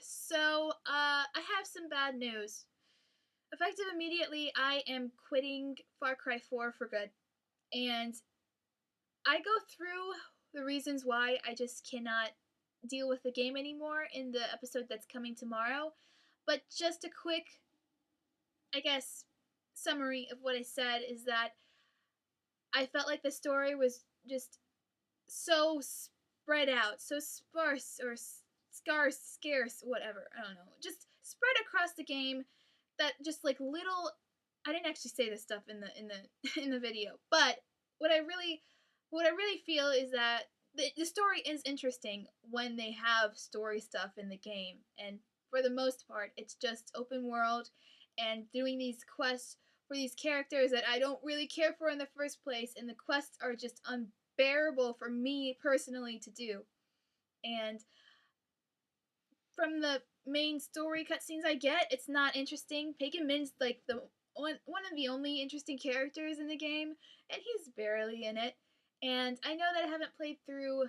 so I have some bad news. Effective immediately, I am quitting Far Cry 4 for good. And I go through the reasons why I just cannot deal with the game anymore in the episode that's coming tomorrow. But just a quick, I guess, summary of what I said is that I felt like the story was just so spread out, so sparse or scarce, whatever. I don't know. Just spread across the game that just like little. I didn't actually say this stuff in the in the video, but what I really what I really feel is that the story is interesting when they have story stuff in the game, and for the most part, it's just open world and doing these quests for these characters that I don't really care for in the first place, and the quests are just unbearable for me personally to do. And from the main story cutscenes I get, it's not interesting. Pagan Min's like the one of the only interesting characters in the game, and he's barely in it. And I know that I haven't played through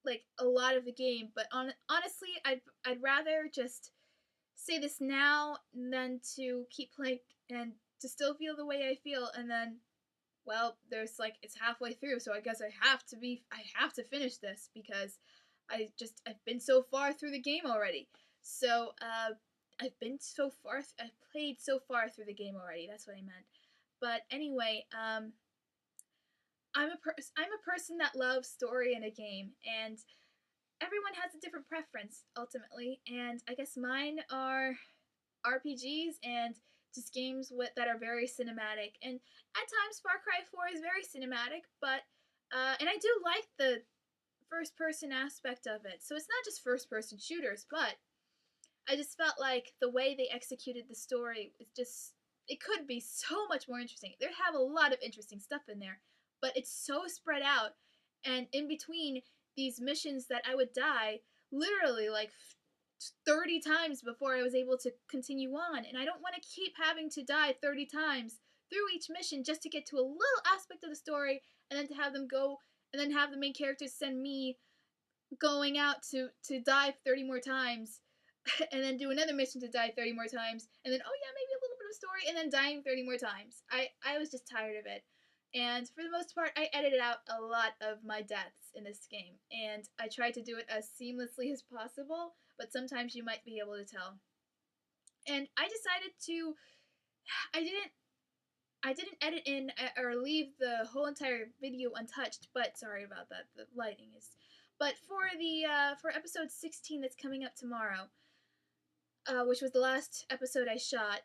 like a lot of the game, but honestly, I'd rather just say this now than to keep playing and to still feel the way I feel, and then well, there's like it's halfway through, so I guess I have to finish this because I've been so far through the game already. So I've played so far through the game already. That's what I meant. But anyway, I'm a person that loves story in a game, and everyone has a different preference ultimately. And I guess mine are RPGs and just games that are very cinematic. And at times, Far Cry 4 is very cinematic, but and I do like the first person aspect of it. So it's not just first person shooters, but I just felt like the way they executed the story is just it could be so much more interesting. They have a lot of interesting stuff in there, but it's so spread out, and in between these missions that I would die literally like 30 times before I was able to continue on, and I don't want to keep having to die 30 times through each mission just to get to a little aspect of the story, and then to have them go and then have the main characters send me going out to die 30 more times and then do another mission to die 30 more times, and then oh yeah, maybe a little bit of story, and then dying 30 more times. I was just tired of it. And for the most part, I edited out a lot of my deaths in this game, and I tried to do it as seamlessly as possible, but sometimes you might be able to tell. And I decided to I didn't I didn't edit in or leave the whole entire video untouched, but sorry about that. The lighting is. But for episode 16 that's coming up tomorrow, which was the last episode I shot,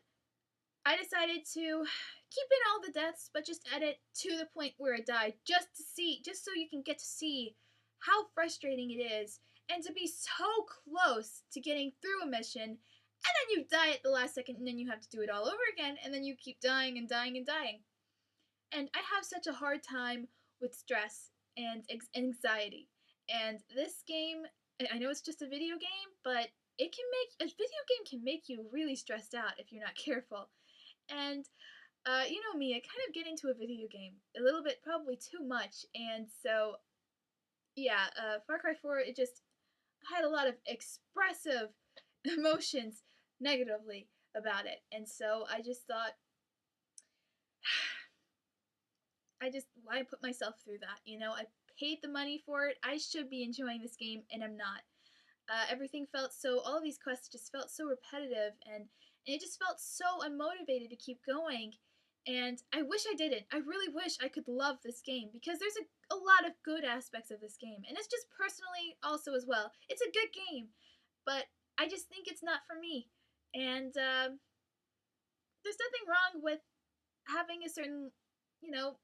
I decided to keep in all the deaths, but just edit to the point where it died, just so you can get to see how frustrating it is, and to be so close to getting through a mission, and then you die at the last second, and then you have to do it all over again, and then you keep dying and dying and dying. And I have such a hard time with stress and anxiety. And this game, I know it's just a video game, but a video game can make you really stressed out if you're not careful. And you know me, I kind of get into a video game a little bit, probably too much, and so yeah, Far Cry 4, it just had a lot of expressive emotions negatively about it, and so I just thought, why put myself through that? You know, I paid the money for it. I should be enjoying this game, and I'm not. Everything felt so, all of these quests just felt so repetitive, and it just felt so unmotivated to keep going. And I wish I didn't. I really wish I could love this game because there's a lot of good aspects of this game. And it's just personally also as well. It's a good game, but I just think it's not for me. And there's nothing wrong with having a certain, you know,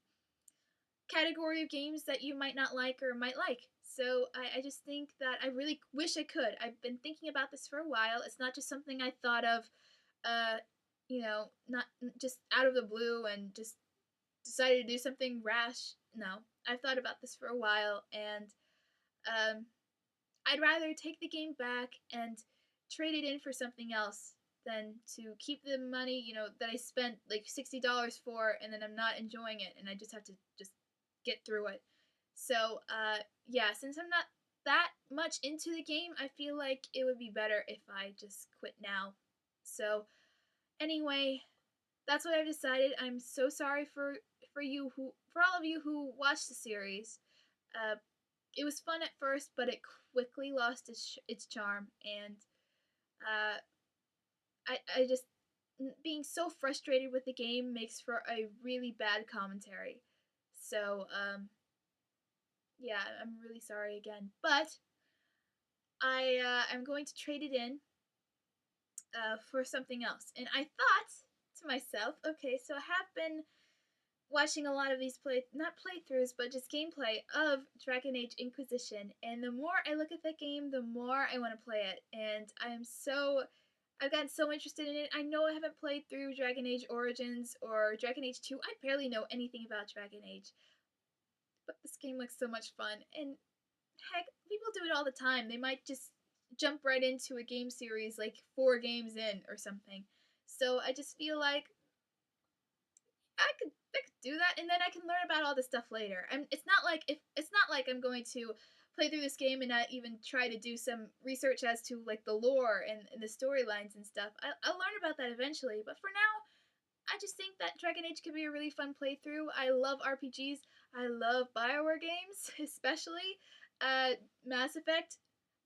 category of games that you might not like or might like. So I just think that I really wish I could. I've been thinking about this for a while. It's not just something I thought of, uh, not just out of the blue and just decided to do something rash. No, I've thought about this for a while, and um, I'd rather take the game back and trade it in for something else than to keep the money, that I spent like $60 for, and then I'm not enjoying it, and I just have to just get through it. So, yeah, since I'm not that much into the game, I feel like it would be better if I just quit now. So, anyway, that's what I've decided. I'm so sorry for all of you who watched the series. Uh, it was fun at first, but it quickly lost its charm, and uh, I just being so frustrated with the game makes for a really bad commentary. So yeah, I'm really sorry again, but I'm going to trade it in for something else. And I thought to myself, okay, so I have been watching a lot of these not playthroughs, but just gameplay of Dragon Age Inquisition, and the more I look at that game, the more I want to play it. And I've gotten so interested in it. I know I haven't played through Dragon Age Origins or Dragon Age 2. I barely know anything about Dragon Age, but this game looks so much fun. And heck, people do it all the time. They might just jump right into a game series like 4 games in or something. So I just feel like I could do that, and then I can learn about all this stuff later. And it's not like I'm going to play through this game and not even try to do some research as to like the lore and the storylines and stuff. I'll learn about that eventually, but for now, I just think that Dragon Age could be a really fun playthrough. I love RPGs. I love Bioware games, especially Mass Effect,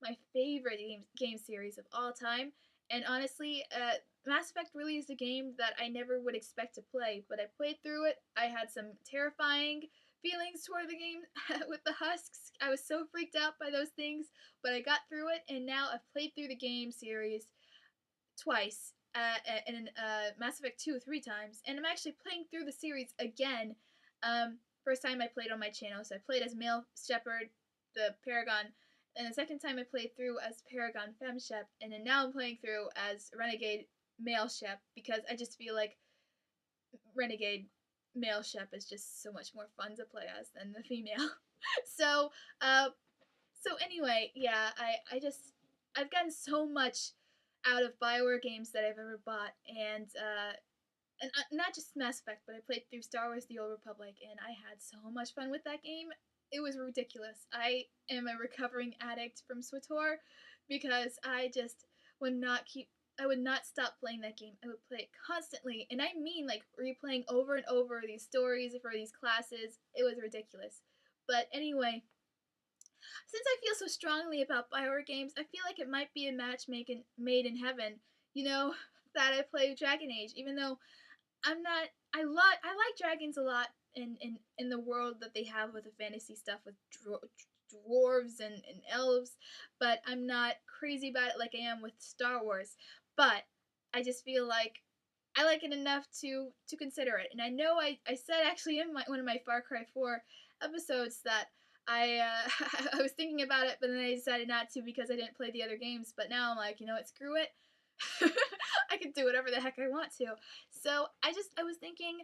my favorite game series of all time. And honestly, Mass Effect really is a game that I never would expect to play, but I played through it. I had some terrifying feelings toward the game with the husks. I was so freaked out by those things, but I got through it, and now I've played through the game series twice, and Mass Effect 2 3 times, and I'm actually playing through the series again. First time I played on my channel, so I played as Male Shepard, the Paragon, and the second time I played through as Paragon Fem Shep, and then now I'm playing through as Renegade Male Shep because I just feel like Renegade Male Shep is just so much more fun to play as than the female. so, uh, so anyway, yeah, I've gotten so much out of Bioware games that I've ever bought, and not just Mass Effect, but I played through Star Wars: The Old Republic, and I had so much fun with that game. It was ridiculous. I am a recovering addict from SWTOR because I just would not keep. I would not stop playing that game. I would play it constantly, and I mean like replaying over and over these stories for these classes. It was ridiculous. But anyway, since I feel so strongly about Bioware games, I feel like it might be a match made in heaven. You know that I play Dragon Age, even though I'm not. I like dragons a lot in the world that they have with the fantasy stuff with dwarves and elves, but I'm not crazy about it like I am with Star Wars. But I just feel like I like it enough to consider it. And I know I said actually in one of my Far Cry 4 episodes that I was thinking about it, but then I decided not to because I didn't play the other games. But now I'm like, you know what, screw it. I can do whatever the heck I want to. So I was thinking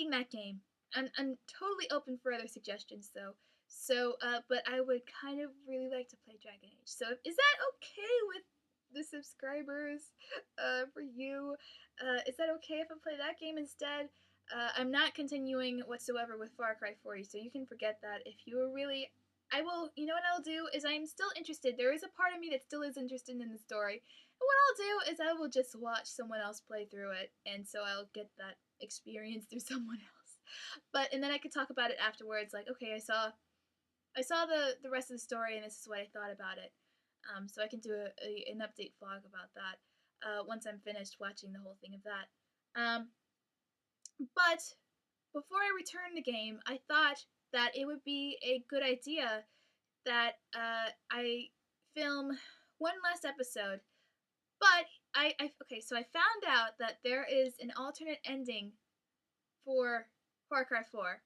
that game. I'm totally open for other suggestions though. So, but I would kind of really like to play Dragon Age. So, is that okay with the subscribers? For you, is that okay if I play that game instead? I'm not continuing whatsoever with Far Cry 4, so you can forget that. If you were really, I will. You know what I'll do is I'm still interested. There is a part of me that still is interested in the story. And what I'll do is I will just watch someone else play through it, and so I'll get that experience through someone else. But and then I could talk about it afterwards. Like, okay, I saw the rest of the story, and this is what I thought about it. So I can do an update vlog about that once I'm finished watching the whole thing of that. But before I return the game, I thought that it would be a good idea that I film one last episode. But okay, so I found out that there is an alternate ending for Far Cry 4.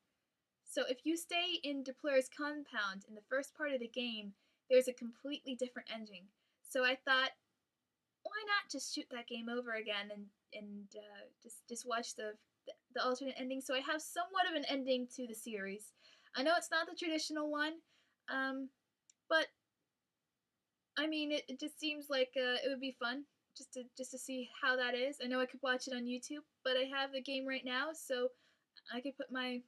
So if you stay in Deployer's compound in the first part of the game, there's a completely different ending. So I thought, why not just shoot that game over again and just watch the alternate ending? So I have somewhat of an ending to the series. I know it's not the traditional one, but I mean it just seems like it would be fun just to see how that is. I know I could watch it on YouTube, but I have the game right now, so I could put my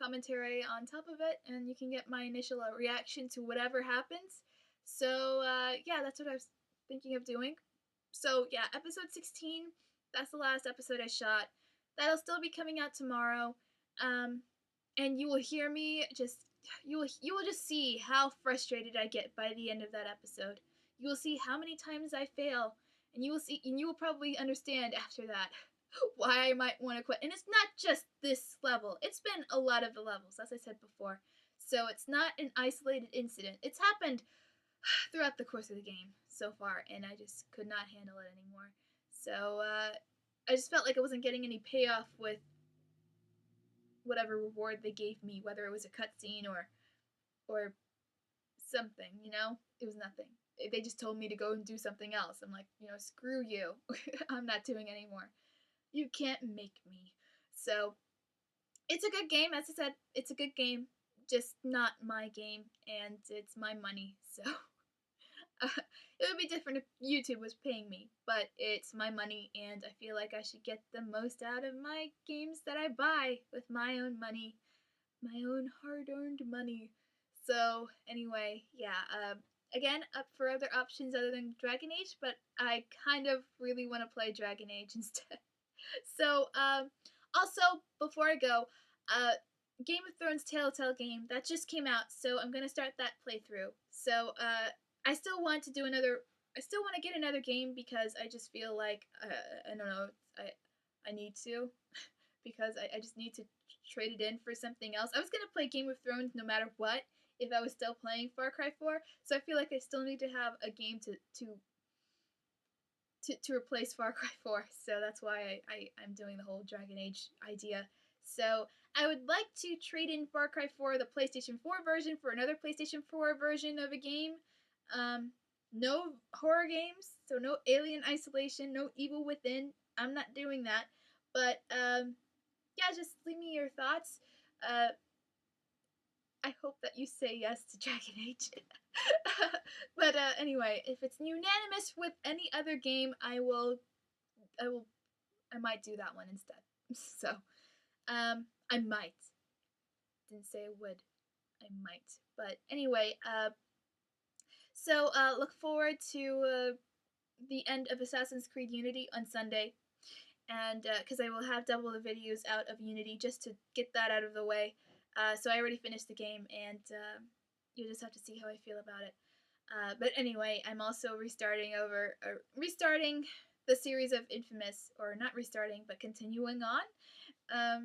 commentary on top of it, and you can get my initial reaction to whatever happens. So, yeah, that's what I was thinking of doing. So, yeah, episode 16, that's the last episode I shot. That'll still be coming out tomorrow. Um, and you will hear me just you will just see how frustrated I get by the end of that episode. You will see how many times I fail, and you will probably understand after that why I might want to quit. And it's not just this level. It's been a lot of the levels, as I said before. So it's not an isolated incident. It's happened throughout the course of the game so far, and I just could not handle it anymore. So I just felt like I wasn't getting any payoff with whatever reward they gave me, whether it was a cutscene or something. It was nothing. They just told me to go and do something else. I'm like, screw you. I'm not doing anymore. You can't make me. So it's a good game. As I said, it's a good game, just not my game, and it's my money. So it would be different if YouTube was paying me, but it's my money, and I feel like I should get the most out of my games that I buy with my own money, my own hard-earned money. So anyway, yeah. Again, up for other options other than Dragon Age, but I kind of really want to play Dragon Age instead. So, also before I go, Game of Thrones Telltale game that just came out, so I'm gonna start that playthrough. So, I still want to do another. I still want to get another game because I just feel like I don't know. I need to because I just need to trade it in for something else. I was gonna play Game of Thrones no matter what if I was still playing Far Cry 4. So I feel like I still need to have a game to replace Far Cry 4. So that's why I'm doing the whole Dragon Age idea. So I would like to trade in Far Cry 4, the PlayStation 4 version, for another PlayStation 4 version of a game. No horror games, so no Alien Isolation, no Evil Within. I'm not doing that. But yeah, just leave me your thoughts. I hope that you say yes to Dragon Age. But anyway, if it's unanimous with any other game, I might do that one instead. So, I might. Didn't say I would. I might. But anyway, so look forward to the end of Assassin's Creed Unity on Sunday, and because I will have double the videos out of Unity just to get that out of the way. So I already finished the game, and you'll just have to see how I feel about it. But anyway, I'm also restarting the series of Infamous, or not restarting, but continuing on.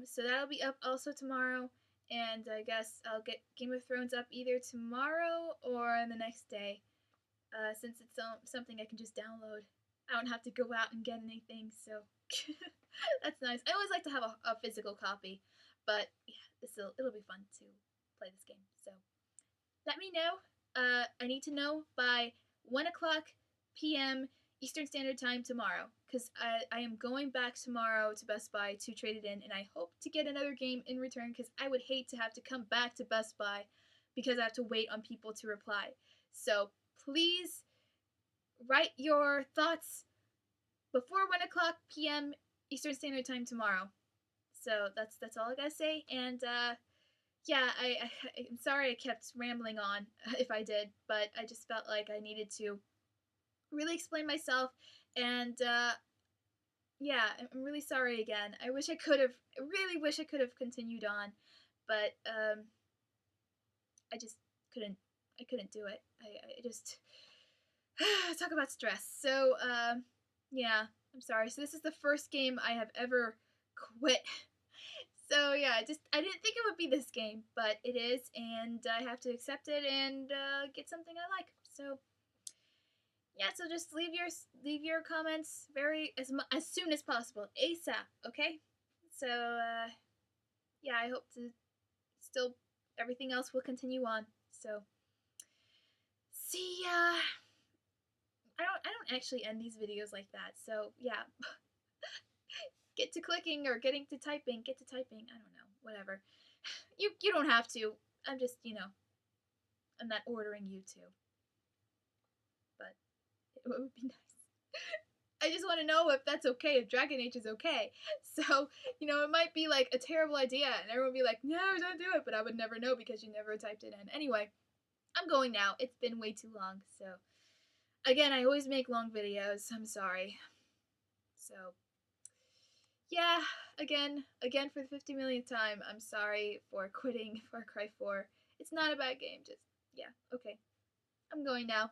So that'll be up also tomorrow, and I guess I'll get Game of Thrones up either tomorrow or the next day, since it's something I can just download. I don't have to go out and get anything, so that's nice. I always like to have a physical copy, but yeah, it'll be fun to play this game. So let me know. I need to know by 1 o'clock p.m. Eastern Standard Time tomorrow, because I am going back tomorrow to Best Buy to trade it in, and I hope to get another game in return, because I would hate to have to come back to Best Buy because I have to wait on people to reply. So please write your thoughts before 1 o'clock p.m. Eastern Standard Time tomorrow. So that's all I gotta say, and yeah, I'm sorry I kept rambling on if I did, but I just felt like I needed to really explain myself, and yeah, I'm really sorry again. I really wish I could have continued on, but I just couldn't. I couldn't do it. I just talk about stress. So yeah, I'm sorry. So this is the first game I have ever quit. So yeah, I didn't think it would be this game, but it is, and I have to accept it and get something I like. So yeah, so just leave your comments as soon as possible, ASAP. Okay. So yeah, I hope to still everything else will continue on. So see ya. I don't actually end these videos like that. So yeah. Get to clicking or get to typing. I don't know. Whatever. You don't have to. I'm just, I'm not ordering you to. But it would be nice. I just want to know if that's okay, if Dragon Age is okay. So, it might be like a terrible idea and everyone would be like, no, don't do it. But I would never know because you never typed it in. Anyway, I'm going now. It's been way too long. So, again, I always make long videos. I'm sorry. So, yeah, again for the 50 millionth time, I'm sorry for quitting Far Cry 4. It's not a bad game, just, yeah, okay. I'm going now.